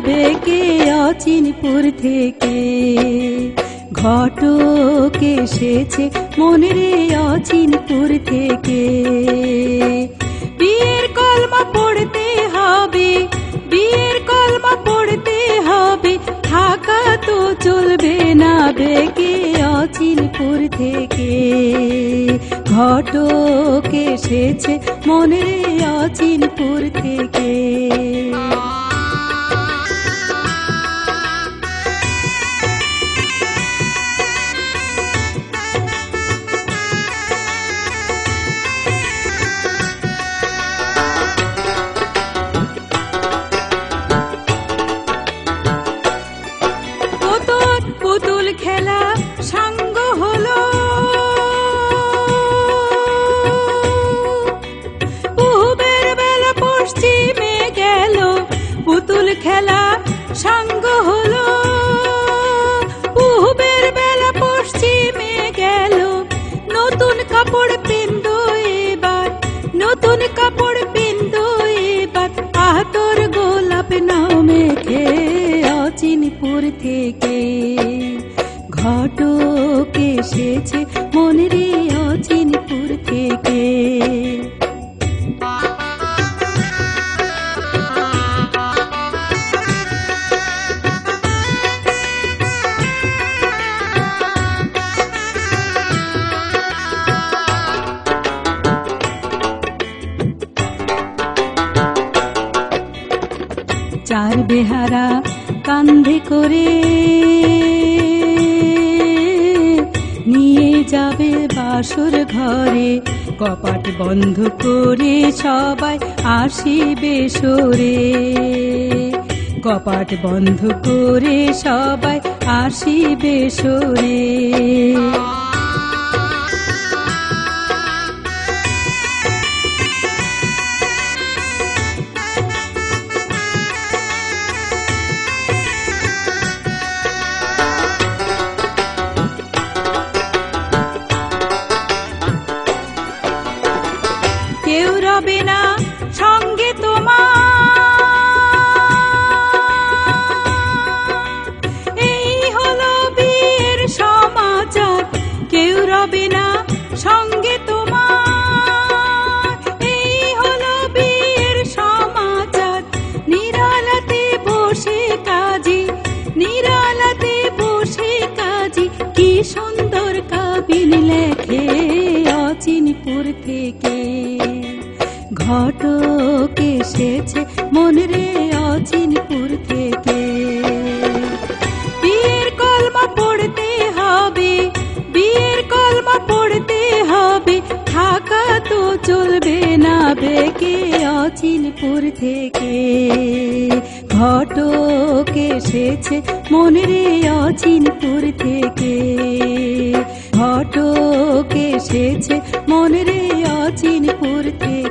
বেকে অচিনপুর থেকে। ঘটক এসেছে মনে রে অচিনপুর থেকে। বিয়ের কলমা পড়তে হবে, বিয়ের কলমা পড়তে হবে, থাকা তো চলবে না বেকে অচিনপুর থেকে। ঘটক এসেছে মনে রে অচিনপুর থেকে। পুতুল খেলা সাঙ্গ হলো, পূবের বেলা পশ্চিমে গেল। পুতুল খেলা সাঙ্গ হলো, পূবের বেলা পশ্চিমে গেল। নতুন কাপড় পিন্দো এবার, নতুন কাপড় পিন্দো এবার, আতর গোলাপ নাও মেখে অচিনপুর থেকে। ঘটক এসেছে মনে রে অচিনপুর থেকে। চার বেহারা কান্ধে করে নিয়ে যাবে বাসর ঘরে। কপাট বন্ধ করে সবাই আসিবে সরে, কপাট বন্ধ করে সবাই আসিবে সরে। কেউ রবে না সঙ্গে তোমার, এই হলো বিয়ের সমাচার। কেউ রবে না সঙ্গে তোমার, এই হলো বিয়ের সমাচার। নিরালাতে বসে কাজী, নিরালাতে বসে কাজী, কি সুন্দর কাবিন লেখে অচিনপুর থেকে। ঘটক এসেছে মনে রে অচিনপুর থেকে। বিয়ের কলমা পড়তে হবে, বিয়ের কলমা পড়তে হবে, থাকা তো চলবে না বেকে অচিনপুর থেকে। ঘটক এসেছে মনে রে অচিনপুর থেকে। ঘটক এসেছে মনে রে অচিনপুর থেকে।